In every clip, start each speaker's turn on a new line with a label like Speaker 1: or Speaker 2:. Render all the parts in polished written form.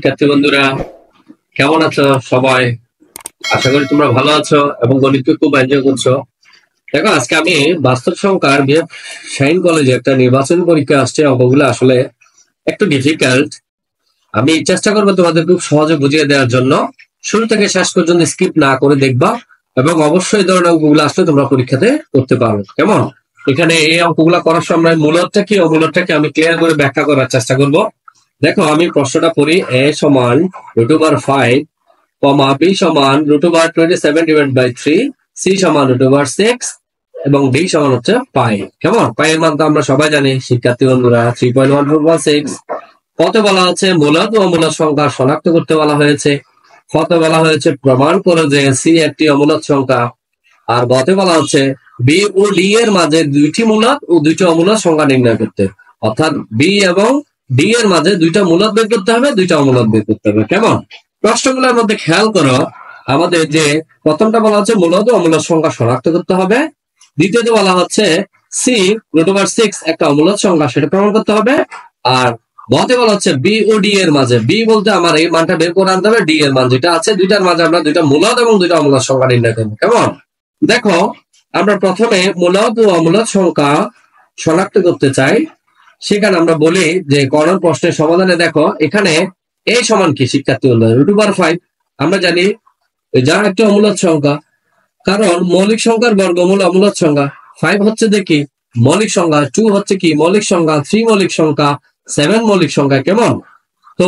Speaker 1: শিক্ষার্থী বন্ধুরা, কেমন আছো সবাই? আশা করি তোমরা ভালো আছো এবং গণিতকে খুব এনজয় করছো। দেখো, আজকে আমি বাস্তব সংখ্যার বিএফ শাইন কলেজে একটা নির্বাচনী পরীক্ষা আসছে। অঙ্কগুলো আসলে একটু ডিফিকাল্ট। আমি চেষ্টা করবো তোমাদের খুব সহজে বুঝিয়ে দেওয়ার জন্য। শুরু থেকে শেষ পর্যন্ত স্কিপ না করে দেখবা এবং অবশ্যই এই ধরনের অঙ্কগুলো আসলে তোমরা পরীক্ষাতে করতে পারো। কেমন? এখানে এই অঙ্কগুলো করার সময় মূলদটা কি অমূলদটাকে আমি ক্লিয়ার করে ব্যাখ্যা করার চেষ্টা করব। দেখো, আমি প্রশ্নটা পড়ি। a সমান √5, b সমান √27/3, c সমান √6 এবং d সমান হচ্ছে পাই। কেমন? পাই এর মান তো আমরা সবাই জানি শিক্ষার্থী বন্ধুরা, 3.1416। কত বলা হচ্ছে? মূলদ ও অমূলদ সংখ্যা শনাক্ত করতে বলা হয়েছে। কত বলা হয়েছে? প্রমাণ করে যে c একটি অমূলদ সংখ্যা। আর গতে বলা হচ্ছে বি ও ডি এর মাঝে দুইটি মূলদ ও দুইটি অমূলদ সংখ্যা নির্ণয় করতে। অর্থাৎ বি এবং ডি এর মাঝে দুইটা মূলদ বের করতে হবে, দুইটা অমূলদ বের করতে হবে। কেমন? প্রশ্নগুলোর মধ্যে খেয়াল করো, আমাদের যে প্রথমটা বলা হচ্ছে মূলদ ও অমূলদ সংখ্যা শনাক্ত করতে হবে। দ্বিতীয়তে বলা হচ্ছে সি √6 একটা অমূলদ সংখ্যা, সেটা প্রমাণ করতে হবে। আর গতে বলা হচ্ছে বি ও ডি এর মাঝে, বি বলতে আমার এই মানটা বের করে আনতে হবে, ডি এর মান যেটা আছে দুইটার মাঝে আমরা দুইটা মূলদ এবং দুইটা অমূলদ সংখ্যা নির্ণয় করবো। কেমন? দেখো, আমরা প্রথমে মূলদ ও অমূলদ সংখ্যা শনাক্ত করতে চাই। সেখানে আমরা বলি যে করণ প্রশ্নের সমাধানে দেখো, এখানে a সমান কি শিক্ষার্থী বন্ধু? √5। আমরা জানি যা একটি অমূলদ সংখ্যা, কারণ মৌলিক সংখ্যার বর্গমূল অমূলদ সংখ্যা। 5 হচ্ছে দেখি মৌলিক সংখ্যা, 2 হচ্ছে কি মৌলিক সংখ্যা, 3 মৌলিক সংখ্যা, 7 মৌলিক সংখ্যা। কেমন? তো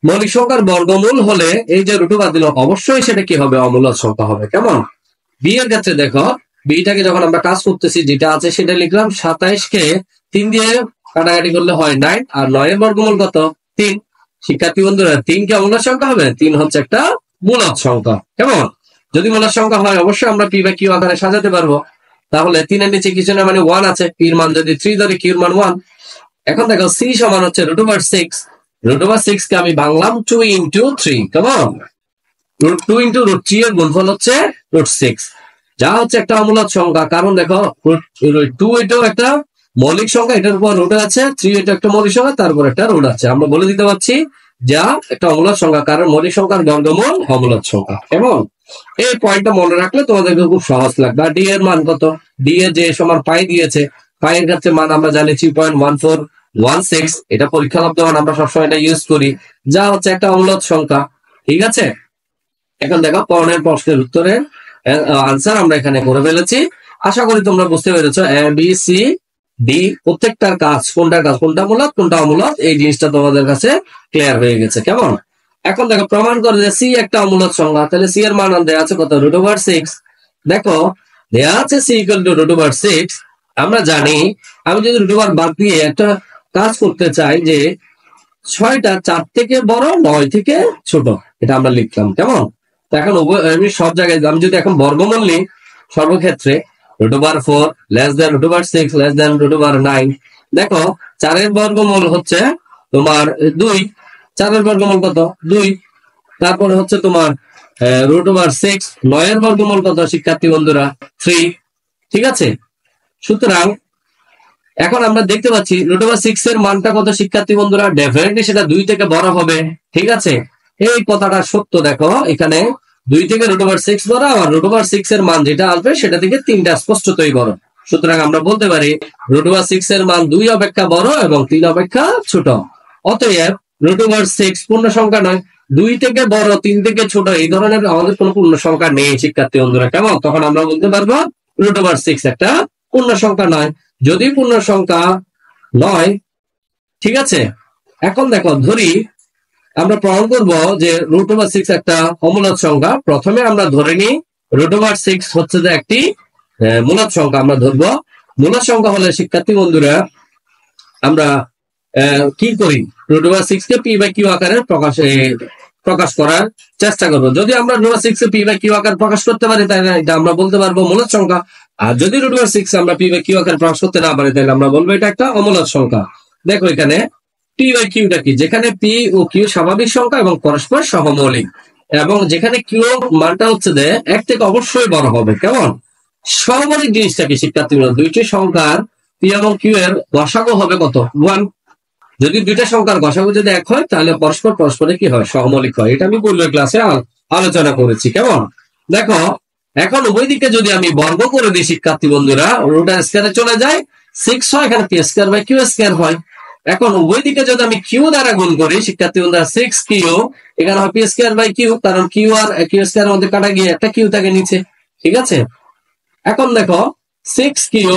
Speaker 1: মৌলিক সংখ্যার বর্গমূল হলে এই যে √5 দিল, অবশ্যই সেটা কি হবে? অমূলদ সংখ্যা হবে। কেমন? বি এর ক্ষেত্রে দেখো, বিটাকে যখন আমরা কাজ করতেছি যেটা আছে সেটা লিখলাম। 27 কে 3 দিয়ে কাটাকাটি করলে হয় 9, আর 9 এর বর্গমূল কত? 3। শিক্ষার্থী বন্ধুরা, 3 কি অমূলদ সংখ্যা হবে? 3 হচ্ছে একটা মূলদ সংখ্যা। কেমন? যদি মূলদ সংখ্যা হয় অবশ্যই আমরা পি বা কিউ আকারে সাজাতে পারবো। তাহলে 3 এর নিচে কিছু না, মানে 1 আছে। পির মান যদি 3 ধরে, কিউর মান 1। এখন দেখো সি সমান হচ্ছে √6। √6 কে আমি ভাঙলাম 2 into 3। কেমন? √2 into √3 এর গুণফল হচ্ছে √6, যা হচ্ছে একটা অমূলদ সংখ্যা। কারণ দেখো 2 এটাও একটা মৌলিক সংখ্যা, এটার উপর রুট আছে। 3 এটা একটা মৌলিক সংখ্যা, তারপর একটা রুট আছে। আমরা বলে দিতে পারছি যা একটা অমূলদ সংখ্যা, কারণ মৌলিক সংখ্যার বর্গমূল অমূলদ সংখ্যা। এবং এই পয়েন্টটা মনে রাখলে তোমাদেরকে খুব সহজ লাগবে। আর ডি এর মান কত? ডি এর যে সমান পাই দিয়েছে, পাইয়ের কাছে মান আমরা জানি 3.1416। এটা পরীক্ষা লব্ধ মান, আমরা সবসময় এটা ইউজ করি, যা হচ্ছে একটা অমূলদ সংখ্যা। ঠিক আছে? এখন দেখো, পরের প্রশ্নের উত্তরে আনসার আমরা এখানে করে ফেলেছি। আশা করি তোমরা বুঝতে পেরেছো এ বি সি ডি প্রত্যেকটার কাজ, কোনটার কাজ, কোনটা মূলদ কোনটা অমূলদ, এই জিনিসটা তোমাদের কাছে ক্লিয়ার হয়ে গেছে। কেমন? এখন দেখো, প্রমাণ করে যে সি একটা অমূলদ সংখ্যা। তাহলে সি এর মান দেওয়া আছে কত? √6। দেখো, দেওয়া আছে সি ইকুয়াল টু √6। আমরা জানি আমি যদি √, বাদ দিয়ে একটা কাজ করতে চাই যে 6টা 4 থেকে বড়, 9 থেকে ছোট, এটা আমরা লিখলাম। কেমন? এখন আমি সব জায়গায় আমি যদি এখন বর্গমূল নিই, সর্বক্ষেত্রে √4 লেস দেন √6 লেস দেন √9। দেখো, 4 এর বর্গমূল হচ্ছে তোমার 2। 4 এর বর্গমূল কত? 2। তারপরে হচ্ছে তোমার √6। 9 এর বর্গমূল কত শিক্ষার্থী বন্ধুরা? 3। ঠিক আছে? সুতরাং এখন আমরা দেখতে পাচ্ছি √6 এর মানটা কত শিক্ষার্থী বন্ধুরা? ডেফিনেটলি সেটা 2 থেকে বড় হবে। ঠিক আছে? এই কথাটা সত্য। দেখো, এখানে 2 থেকে √6 বড়, আর √6 এর মান যেটা আসবে সেটা থেকে 3টা স্পষ্টতই বড়। সুতরাং আমরা বলতে পারি √6 এর মান 2 অপেক্ষা বড় এবং 3 অপেক্ষা ছোট। অতএব √6 পূর্ণ সংখ্যা নয়। 2 থেকে বড়, 3 থেকে ছোট, এই ধরনের আমাদের কোনো পূর্ণ সংখ্যা নেই শিক্ষার্থী বন্ধুরা। কেমন? তখন আমরা বলতে পারবো √6 একটা পূর্ণ সংখ্যা নয়। যদি পূর্ণ সংখ্যা নয়, ঠিক আছে? এখন দেখো, ধরি আমরা প্রমাণ করব যে √6 একটা অমূলদ সংখ্যা। প্রথমে আমরা ধরে নিই √6 হচ্ছে যে একটি মূলদ সংখ্যা। আমরা ধরবো মূলদ সংখ্যা হলে শিক্ষার্থী বন্ধুরা আমরা কি করি? √6 কে পি বাই কিউ আকারে প্রকাশ করার চেষ্টা করবো। যদি আমরা √6 কে পি বাই কিউ আকারে প্রকাশ করতে পারি, তাহলে এটা আমরা বলতে পারবো মূলদ সংখ্যা। আর যদি √6 আমরা পি বাই কিউ আকারে প্রকাশ করতে না পারি, তাহলে আমরা বলবো এটা একটা অমূলদ সংখ্যা। দেখো, এখানে পি বাই কিউটা কি? যেখানে পি ও কিউ স্বাভাবিক সংখ্যা এবং পরস্পর সহমৌলিক, এবং যেখানে কিউ মানটা হচ্ছে যে 1 থেকে অবশ্যই বড় হবে। কেমন? সহমৌলিক জিনিসটা কি শিক্ষার্থী? দুইটি সংখ্যার পি এবং কিউ এর গসাগু হবে কত? 1। যদি দুইটা সংখ্যার গসাগু যদি এক হয় তাহলে পরস্পর পরস্পরে কি হয়, সহমৌলিক হয়। এটা আমি পূর্বের ক্লাসে আলোচনা করেছি। কেমন, দেখো এখন উভয় দিকে যদি আমি বর্গ করে দিই শিক্ষার্থী বন্ধুরা, রুট স্কয়ারে চলে যায়, 6 হয়, এখানে P square by Q square হয়। এখন উভয় দিকে যদি আমি কিউ দ্বারা গুণ করি শিক্ষার্থী বন্ধুরা, 6 কিউ, এখানে হয় পি স্কয়ার বাই কিউ, কারণ কিউ আর কিউ স্কয়ারের মধ্যে কাটা গিয়ে একটা কিউ থাকে নিচে। ঠিক আছে, এখন দেখো 6 কিউ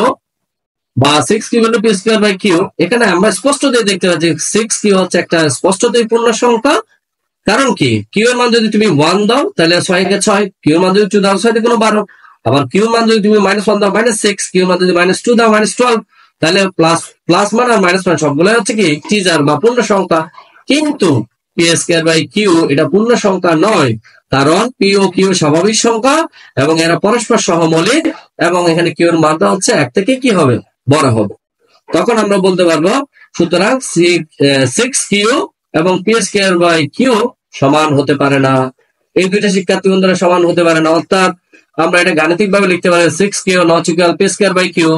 Speaker 1: বা 6 Q into P square by Q, এখানে আমরা স্পষ্টতই দেখতে পাচ্ছি 6 কিউ হচ্ছে একটা স্পষ্টতই পূর্ণ সংখ্যা। কারণ কি, কিউ এর মান যদি তুমি 1 দাও তাহলে 6 কে 6, কিউ এর মান যদি 2 দাও 6 তে কোনো 12, আবার কিউ এর মান যদি তুমি -1 দাও -6, কিউ এর মান যদি -2 দাও -12, তাহলে প্লাস মান আর মাইনাস মান সবগুলো হচ্ছে কি টিজার বা পূর্ণ সংখ্যা। কিন্তু পি স্কয়ার বাই কিউ এটা পূর্ণ সংখ্যা নয়, কারণ পি ও কিউ স্বাভাবিক সংখ্যা এবং এরা পরস্পর সহমৌলিক, এবং এখানে কিউ এর মানটা হচ্ছে 1 থেকে কি হবে, বড় হবে। তখন আমরা বলতে পারবো সুতরাং 6 কিউ এবং পি স্কয়ার বাই কিউ সমান হতে পারে না। এই দুইটা শিক্ষার্থী বন্ধুরা সমান হতে পারে না, অর্থাৎ আমরা এটা গাণিতিক ভাবে লিখতে পারি 6 q not equal p square by q.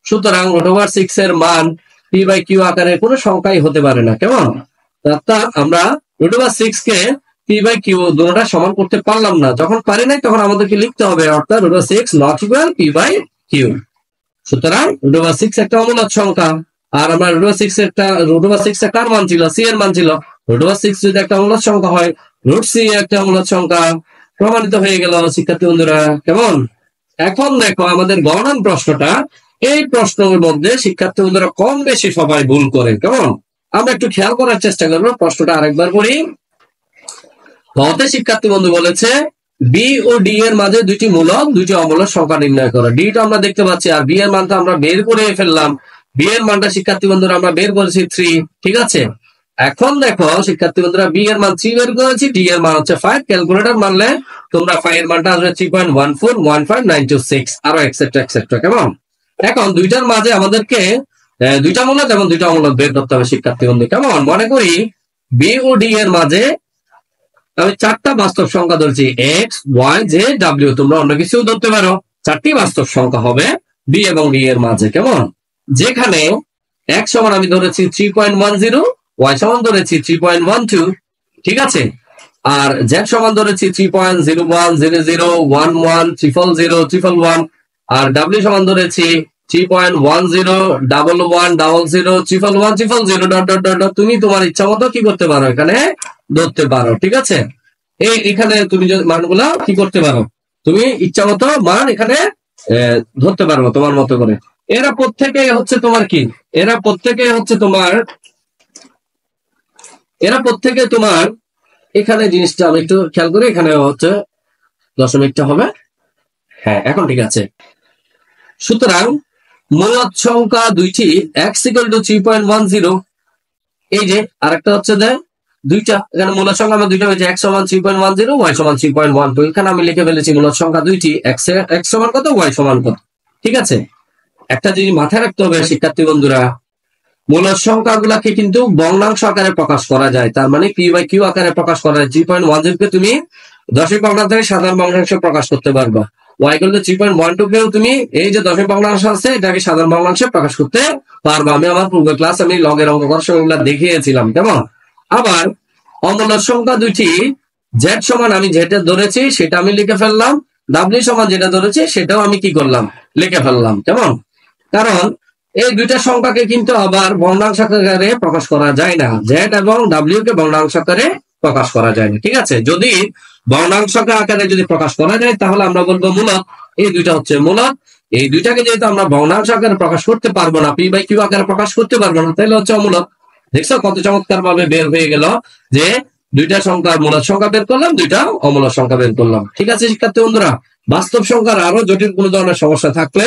Speaker 1: সুতরাং √6 এর মান পি বাই কিউ আকারে কোনো সংখ্যাই হতে পারে না। কেমন, অর্থাৎ আমরা √6 কে পি বাই কিউ দুটোটা সমান করতে পারলাম না। যখন পারি নাই তখন আমাদেরকে লিখতে হবে অর্থাৎ √6 not equal p by q. সুতরাং √6 একটা অমূলক সংখ্যা, আর আমরা √6 এর কার মান ছিল, সি এর মান ছিল। √6 যদি একটা অমূলক সংখ্যা হয়, √c একটা অমূলক সংখ্যা, প্রমাণিত হয়ে গেল শিক্ষার্থী বন্ধুরা। কেমন, এখন দেখো আমাদের গণন প্রশ্নটা, এই প্রশ্নের মধ্যে শিক্ষার্থী বন্ধুরা কম বেশি সবাই ভুল করে। কেমন, আমরা একটু খেয়াল করার চেষ্টা করবো, প্রশ্নটা আরেকবার করি। গতে শিক্ষার্থী বন্ধু বলেছে বি ও ডি এর মাঝে দুইটি মূলক দুইটি অমূলক সংখ্যা নির্ণয় করো। ডি টা আমরা দেখতে পাচ্ছি, আর বি এর মানটা আমরা বের করে ফেললাম। বি এর মানটা শিক্ষার্থী বন্ধুরা আমরা বের করেছি 3। ঠিক আছে, এখন দেখো শিক্ষার্থী বন্ধুরা বি এর মান 3 বের করেছি, ডি এর মান হচ্ছে 5। ক্যালকুলেটর মানলে তোমরা 5 এর মানটা আসবে 3.1415926, আরো এক্সেট্রা এক্সেট্রা। কেমন, এখন দুইটার মাঝে আমাদেরকে দুইটা মূলক এবং দুইটা অমূলক বের করতে হবে শিক্ষার্থী বন্ধু। কেমন, মনে করি বি ও ডি এর মাঝে আমি 4টা বাস্তব সংখ্যা ধরছি, এক্স ওয়াই জেড ডাব্লিউ, তোমরা অন্য কিছু ধরতে পারো। 4টি বাস্তব সংখ্যা হবে বি এবং ডি এর মাঝে। কেমন, যেখানে এক্স সমান আমি ধরেছি 3.10, ওয়াই সমান ধরেছি 3.12। ঠিক আছে, আর জেড সমান ধরেছি 3.010011000011, আর ডাব্লিউ সমান ধরেছি 3.101100001100. তুমি তোমার ইচ্ছা মতো কি করতে পারো, এখানে ধরতে পারো। ঠিক আছে, এখানে তুমি মানগুলা কি করতে পারো, তুমি ইচ্ছা মতো মান এখানে ধরতে পারবো তোমার মতো করে। এরা প্রত্যেকে হচ্ছে তোমার কি, এরা প্রত্যেকে তোমার এখানে জিনিসটা আমি একটু খেয়াল করি, এখানে হচ্ছে দশমিকটা হবে। হ্যাঁ, এখন ঠিক আছে। সুতরাং মূলদ সংখ্যা দুইটি x = 3.10, এই যে আরেকটা হচ্ছে দুইটা, এখানে মূলদ সংখ্যা আমরা দুইটা হয়েছে, x সমান 3.10, y সমান 3.12। এখানে আমি লিখে ফেলেছি মূলদ সংখ্যা দুইটি, x সমান কত, y সমান কত। ঠিক আছে, একটা জিনিস মাথায় রাখতে হবে শিক্ষার্থী বন্ধুরা, মূলদ সংখ্যাগুলাকে কিন্তু ভগ্নাংশ আকারে প্রকাশ করা যায়। তার মানে পি বাই কিউ আকারে প্রকাশ করা যায়। 3.10 কে তুমি দশমিক ভগ্নাংশ থেকে সাধারণ ভগ্নাংশ প্রকাশ করতে পারবা। y = 3.12 কেও তুমি এই যে দশমিক ভগ্নাংশ আছে এটাকে সাধারণ ভগ্নাংশে প্রকাশ করতে পারবা। আমি আমার পূর্বের ক্লাস আমি লগের অঙ্ক করার সময় এগুলা দেখিয়েছিলাম। কেমন, আবার অমূলদ সংখ্যা দুইটি z সমান আমি যেটা ধরেছি সেটা আমি লিখে ফেললাম, w সমান যেটা ধরেছি সেটাও আমি কি করলাম, লিখে ফেললাম। কেমন, কারণ এই দুইটা সংখ্যাকে কিন্তু আবার ভগ্নাংশ আকারে প্রকাশ করা যায় না, z এবং w কে ভগ্নাংশ আকারে প্রকাশ করা যায় না। ঠিক আছে, যদি ভগ্নাংশ আকারে যদি প্রকাশ করা যায় তাহলে আমরা বলবো মূলদ। এই দুইটা হচ্ছে মূলদ। এই দুইটাকে যেহেতু আমরা ভগ্নাংশ আকারে প্রকাশ করতে পারবো না, পি বাই কিউ আকারে প্রকাশ করতে পারবো না, তাহলে হচ্ছে অমূলদ। দেখছো কত চমৎকার ভাবে বের হয়ে গেল যে দুইটা সংখ্যার মূলদ সংখ্যা বের করলাম, দুইটা অমূলদ সংখ্যা বের করলাম। ঠিক আছে শিক্ষার্থী বন্ধুরা, বাস্তব সংখ্যার আরো জটিল কোনো ধরনের সমস্যা থাকলে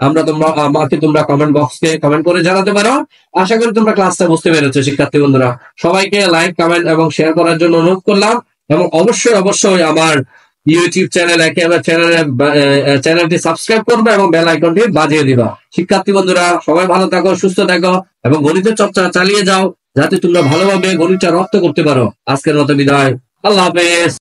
Speaker 1: আমাকে তোমরা কমেন্ট বক্সে কমেন্ট করে জানাতে পারো। আশা করি তোমরা ক্লাসটা বুঝতে পেরেছো শিক্ষার্থী বন্ধুরা। সবাইকে লাইক, কমেন্ট এবং শেয়ার করার জন্য অনুরোধ করলাম, এবং অবশ্যই আমার ইউটিউব চ্যানেলটি সাবস্ক্রাইব করবে এবং বেল আইকনটি বাজিয়ে দিবা। শিক্ষার্থী বন্ধুরা সবাই ভালো থাকো, সুস্থ থাকো এবং গণিতের চর্চা চালিয়ে যাও, যাতে তোমরা ভালোভাবে গণিতটা রপ্ত করতে পারো। আজকের মতো বিদায়, আল্লাহ হাফেজ।